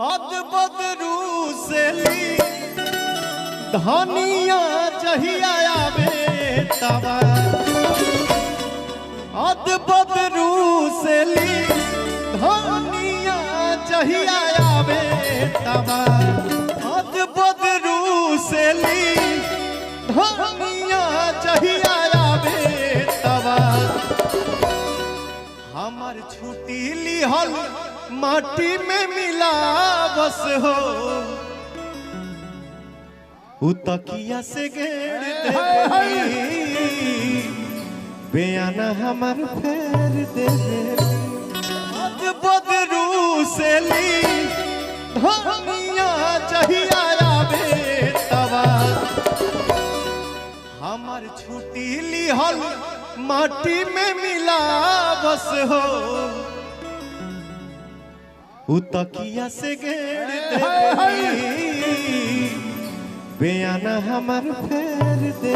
अद बदरू से ली धनिया जहिया आवे तवा अद बदरू से ली धनिया जहिया आवे तवा अद बदरू से ली धनिया जहिया आवे तवा हमार छुट्टी लिहल माटी में मिला बस हो उतकिया से घेर दे बयाना हमार फेर दे अद बदरू से ली धनिया जहिया आवे तवा हमार छुट्टी लिहल माटी में मिला बस हो उतकिया से घेर दे बयाना हमार फेर दे।